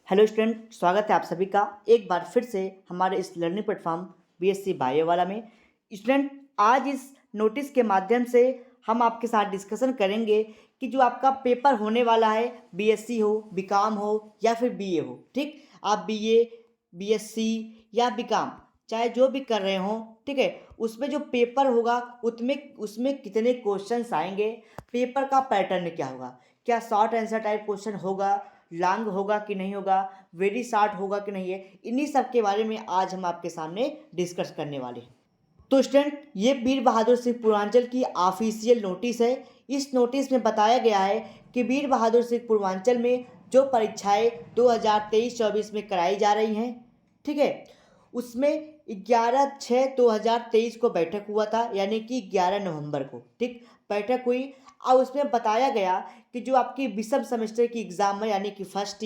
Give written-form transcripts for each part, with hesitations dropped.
Hello student, स्वागत है आप सभी का एक बार फिर से हमारे इस लर्निंग प्लेटफॉर्म बीएससी बायो वाला में। स्टूडेंट, आज इस नोटिस के माध्यम से हम आपके साथ डिस्कशन करेंगे कि जो आपका पेपर होने वाला है, बीएससी हो, बीकॉम हो या फिर बीए हो, ठीक। आप बीए, बीएससी या बीकॉम चाहे जो भी कर रहे हो, ठीक है, उसमें जो पेपर होगा उसमें उसमें कितने क्वेश्चंस आएंगे, पेपर का पैटर्न क्या होगा, क्या शॉर्ट आंसर टाइप क्वेश्चन होगा, लॉन्ग होगा कि नहीं होगा, वेरी शॉर्ट होगा कि नहीं है, इन्हीं सब के बारे में आज हम आपके सामने डिस्कस करने वाले हैं। तो स्टूडेंट, ये वीर बहादुर सिंह पूर्वांचल की ऑफिशियल नोटिस है। इस नोटिस में बताया गया है कि वीर बहादुर सिंह पूर्वांचल में जो परीक्षाएं 2023-24 में कराई जा रही हैं, ठीक है, उसमें 11/6/2023 को बैठक हुआ था, यानी कि 11 नवंबर को, ठीक, बैठक हुई। और उसमें बताया गया कि जो आपकी विषम सेमेस्टर की एग्ज़ाम है, यानी कि फर्स्ट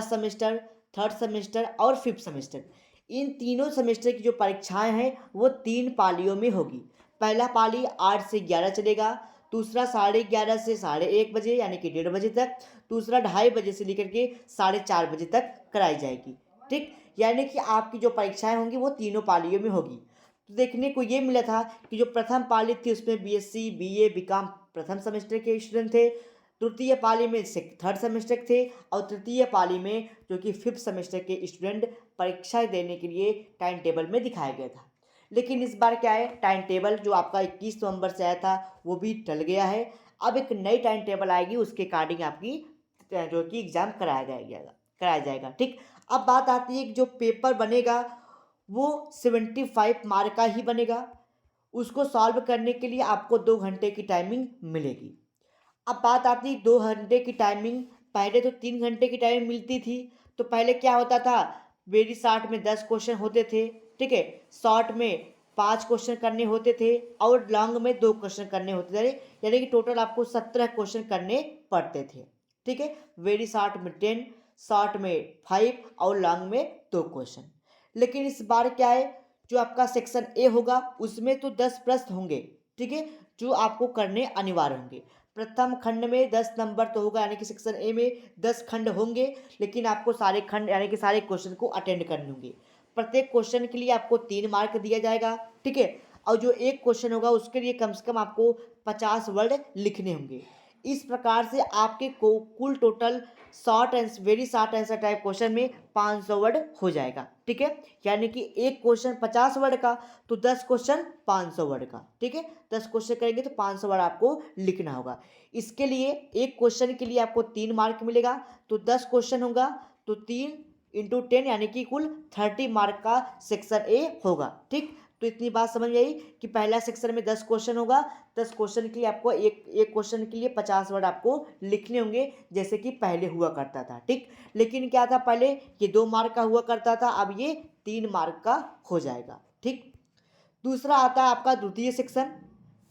सेमेस्टर, थर्ड सेमेस्टर और फिफ्थ सेमेस्टर, इन तीनों सेमेस्टर की जो परीक्षाएं हैं वो 3 पालियों में होगी। पहला पाली 8 से 11 चलेगा, दूसरा 11:30 से 1:30 यानी कि 1:30 तक, दूसरा 2:30 से लेकर के 4:30 तक कराई जाएगी, ठीक। यानी कि आपकी जो परीक्षाएं होंगी वो तीनों पालियों में होगी। तो देखने को ये मिला था कि जो प्रथम पाली थी उसमें बीएससी, बीए, बीकॉम प्रथम सेमेस्टर के स्टूडेंट थे, तृतीय पाली में थर्ड सेमेस्टर थे, और तृतीय पाली में जो कि फिफ्थ सेमेस्टर के स्टूडेंट परीक्षाएं देने के लिए टाइम टेबल में दिखाया गया था। लेकिन इस बार क्या है, टाइम टेबल जो आपका 21 नवंबर से आया था वो भी टल गया है। अब एक नई टाइम टेबल आएगी, उसके अकॉर्डिंग आपकी जो कि एग्ज़ाम कराया जाएगा, ठीक। अब बात आती है कि जो पेपर बनेगा वो 75 मार्क का ही बनेगा। उसको सॉल्व करने के लिए आपको 2 घंटे की टाइमिंग मिलेगी। अब बात आती है 2 घंटे की टाइमिंग, पहले तो 3 घंटे की टाइमिंग मिलती थी। तो पहले क्या होता था, वेरी शॉर्ट में 10 क्वेश्चन होते थे, ठीक है, शॉर्ट में 5 क्वेश्चन करने होते थे और लॉन्ग में 2 क्वेश्चन करने होते थे, यानी कि टोटल आपको 17 क्वेश्चन करने पड़ते थे, ठीक है। वेरी शॉर्ट में 10, शॉर्ट में 5 और लॉन्ग में 2 क्वेश्चन। लेकिन इस बार क्या है, जो आपका सेक्शन ए होगा उसमें तो 10 प्रश्न होंगे, ठीक है, जो आपको करने अनिवार्य होंगे। प्रथम खंड में 10 नंबर तो होगा, यानी कि सेक्शन ए में 10 खंड होंगे, लेकिन आपको सारे खंड यानी कि सारे क्वेश्चन को अटेंड करने होंगे। प्रत्येक क्वेश्चन के लिए आपको 3 मार्क दिया जाएगा, ठीक है। और जो एक क्वेश्चन होगा उसके लिए कम से कम आपको 50 वर्ड लिखने होंगे। इस प्रकार से आपके को कुल total very short answer type question में 500 वर्ड हो जाएगा, ठीक है। यानी कि एक क्वेश्चन 50 वर्ड का, तो 10 क्वेश्चन 500 वर्ड का, ठीक है। 10 क्वेश्चन करेंगे तो 500 वर्ड आपको लिखना होगा। इसके लिए एक क्वेश्चन के लिए आपको 3 मार्क मिलेगा, तो 10 क्वेश्चन होगा तो 3 × 10 यानी कि कुल 30 मार्क का सेक्शन ए होगा, ठीक। तो इतनी बात समझ में आई कि पहला सेक्शन में 10 क्वेश्चन होगा, 10 क्वेश्चन के लिए आपको एक एक क्वेश्चन के लिए 50 वर्ड आपको लिखने होंगे, जैसे कि पहले हुआ करता था, ठीक। लेकिन क्या था, पहले ये 2 मार्क का हुआ करता था, अब ये 3 मार्क का हो जाएगा, ठीक। दूसरा आता है आपका द्वितीय सेक्शन,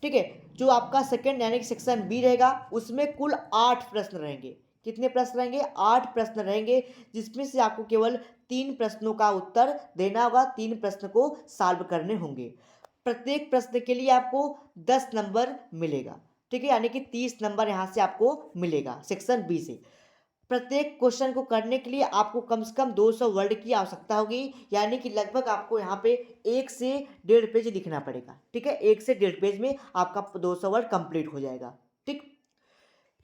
ठीक है, जो आपका सेकंड यानी कि सेक्शन बी रहेगा, उसमें कुल 8 प्रश्न रहेंगे। कितने प्रश्न रहेंगे? 8 प्रश्न रहेंगे, जिसमें से आपको केवल 3 प्रश्नों का उत्तर देना होगा, 3 प्रश्न को सॉल्व करने होंगे। प्रत्येक प्रश्न के लिए आपको 10 नंबर मिलेगा, ठीक है, यानी कि 30 नंबर यहाँ से आपको मिलेगा सेक्शन बी से। प्रत्येक क्वेश्चन को करने के लिए आपको कम से कम 200 वर्ड की आवश्यकता होगी, यानी कि लगभग आपको यहाँ पे 1 से 1.5 पेज लिखना पड़ेगा, ठीक है। 1 से 1.5 पेज में आपका 200 वर्ड कंप्लीट हो जाएगा, ठीक।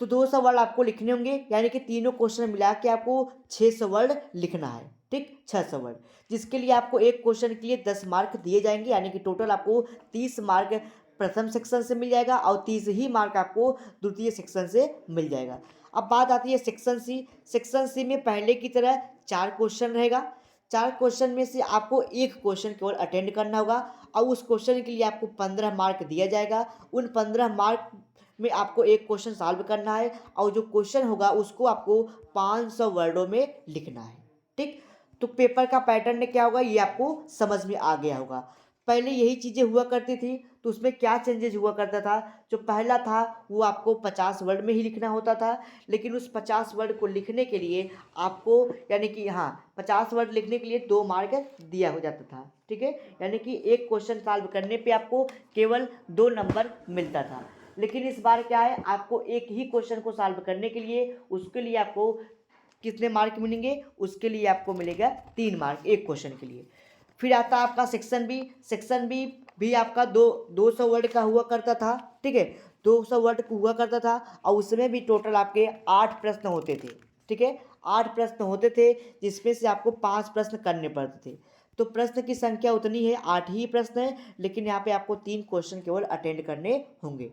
तो 200 वर्ड आपको लिखने होंगे, यानी कि तीनों क्वेश्चन मिला के आपको 600 वर्ड लिखना है, ठीक, 600 वर्ड, जिसके लिए आपको एक क्वेश्चन के लिए 10 मार्क दिए जाएंगे, यानी कि टोटल आपको 30 मार्क प्रथम सेक्शन से मिल जाएगा और 30 ही मार्क आपको द्वितीय सेक्शन से मिल जाएगा। अब बात आती है सेक्शन सी। सेक्शन सी में पहले की तरह 4 क्वेश्चन रहेगा। 4 क्वेश्चन में से आपको एक क्वेश्चन केवल अटेंड करना होगा, और उस क्वेश्चन के लिए आपको 15 मार्क दिया जाएगा। उन 15 मार्क में आपको एक क्वेश्चन सॉल्व करना है, और जो क्वेश्चन होगा उसको आपको 500 वर्डों में लिखना है, ठीक। तो पेपर का पैटर्न क्या होगा ये आपको समझ में आ गया होगा। पहले यही चीज़ें हुआ करती थी, तो उसमें क्या चेंजेस हुआ करता था, जो पहला था वो आपको 50 वर्ड में ही लिखना होता था, लेकिन उस 50 वर्ड को लिखने के लिए आपको, यानी कि हाँ, 50 वर्ड लिखने के लिए 2 मार्क दिया हो जाता था, ठीक है। यानी कि एक क्वेश्चन सॉल्व करने पे आपको केवल 2 नंबर मिलता था। लेकिन इस बार क्या है, आपको एक ही क्वेश्चन को सॉल्व करने के लिए उसके लिए आपको कितने मार्क मिलेंगे, उसके लिए आपको मिलेगा 3 मार्क एक क्वेश्चन के लिए। फिर आता है आपका सेक्शन बी। सेक्शन बी भी आपका 200 वर्ड का हुआ करता था, ठीक है, 200 वर्ड का हुआ करता था और उसमें भी टोटल आपके 8 प्रश्न होते थे, ठीक है, 8 प्रश्न होते थे जिसमें से आपको 5 प्रश्न करने पड़ते थे। तो प्रश्न की संख्या उतनी है, 8 ही प्रश्न है, लेकिन यहाँ पे आपको 3 क्वेश्चन केवल अटेंड करने होंगे।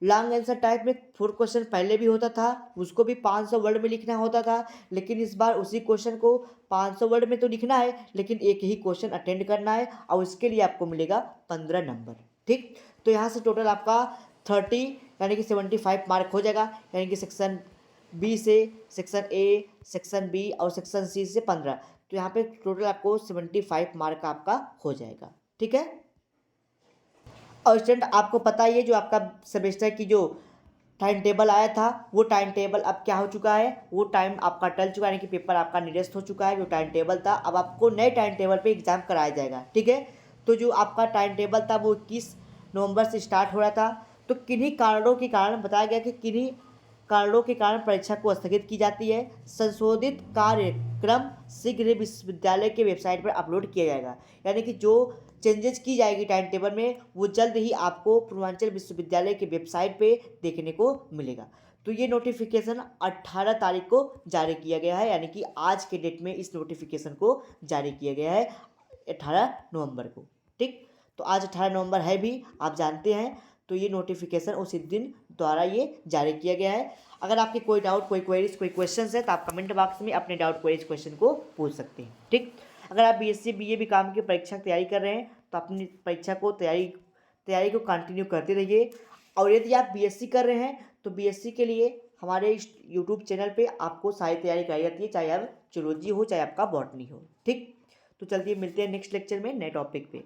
लॉन्ग आंसर टाइप में 4 क्वेश्चन पहले भी होता था, उसको भी 500 वर्ड में लिखना होता था, लेकिन इस बार उसी क्वेश्चन को 500 वर्ड में तो लिखना है, लेकिन एक ही क्वेश्चन अटेंड करना है और उसके लिए आपको मिलेगा 15 नंबर, ठीक। तो यहाँ से टोटल आपका 30 यानी कि 75 मार्क हो जाएगा, यानी कि सेक्शन बी से सेक्शन ए, सेक्शन बी और सेक्शन सी से 15, तो यहाँ पे टोटल आपको 75 मार्क आपका हो जाएगा, ठीक है। और स्टूडेंट आपको पता ही है जो आपका सेमेस्टर की जो टाइम टेबल आया था वो टाइम टेबल अब क्या हो चुका है, वो टाइम आपका टल चुका है, यानी कि पेपर आपका निरस्त हो चुका है। जो टाइम टेबल था अब आपको नए टाइम टेबल पे एग्ज़ाम कराया जाएगा, ठीक है। तो जो आपका टाइम टेबल था वो 21 नवंबर से स्टार्ट हो रहा था, तो किन्हीं कारणों के कारण बताया गया कि किन्हीं कारणों के कारण परीक्षा को स्थगित की जाती है। संशोधित कार्यक्रम शीघ्र ही विश्वविद्यालय के वेबसाइट पर अपलोड किया जाएगा, यानी कि जो चेंजेस की जाएगी टाइम टेबल में वो जल्द ही आपको पूर्वांचल विश्वविद्यालय की वेबसाइट पे देखने को मिलेगा। तो ये नोटिफिकेशन 18 तारीख को जारी किया गया है, यानी कि आज के डेट में इस नोटिफिकेशन को जारी किया गया है 18 नवंबर को, ठीक। तो आज 18 नवंबर है भी, आप जानते हैं, तो ये नोटिफिकेशन उसी दिन द्वारा ये जारी किया गया है। अगर आपके कोई डाउट, कोई क्वेरीज, कोई क्वेश्चन है तो आप कमेंट बॉक्स में अपने डाउट, क्वेरीज, क्वेश्चन को पूछ सकते हैं, ठीक। अगर आप बीएससी बीए बीकॉम की परीक्षा की तैयारी कर रहे हैं तो अपनी परीक्षा को तैयारी को कंटिन्यू करते रहिए। और यदि आप बीएससी कर रहे हैं तो बीएससी के लिए हमारे यूट्यूब चैनल पे आपको सारी तैयारी कराई जाती है, चाहे आप जूलॉजी हो चाहे आपका बॉटनी हो, ठीक। तो चलिए मिलते हैं नेक्स्ट लेक्चर में नए टॉपिक पे।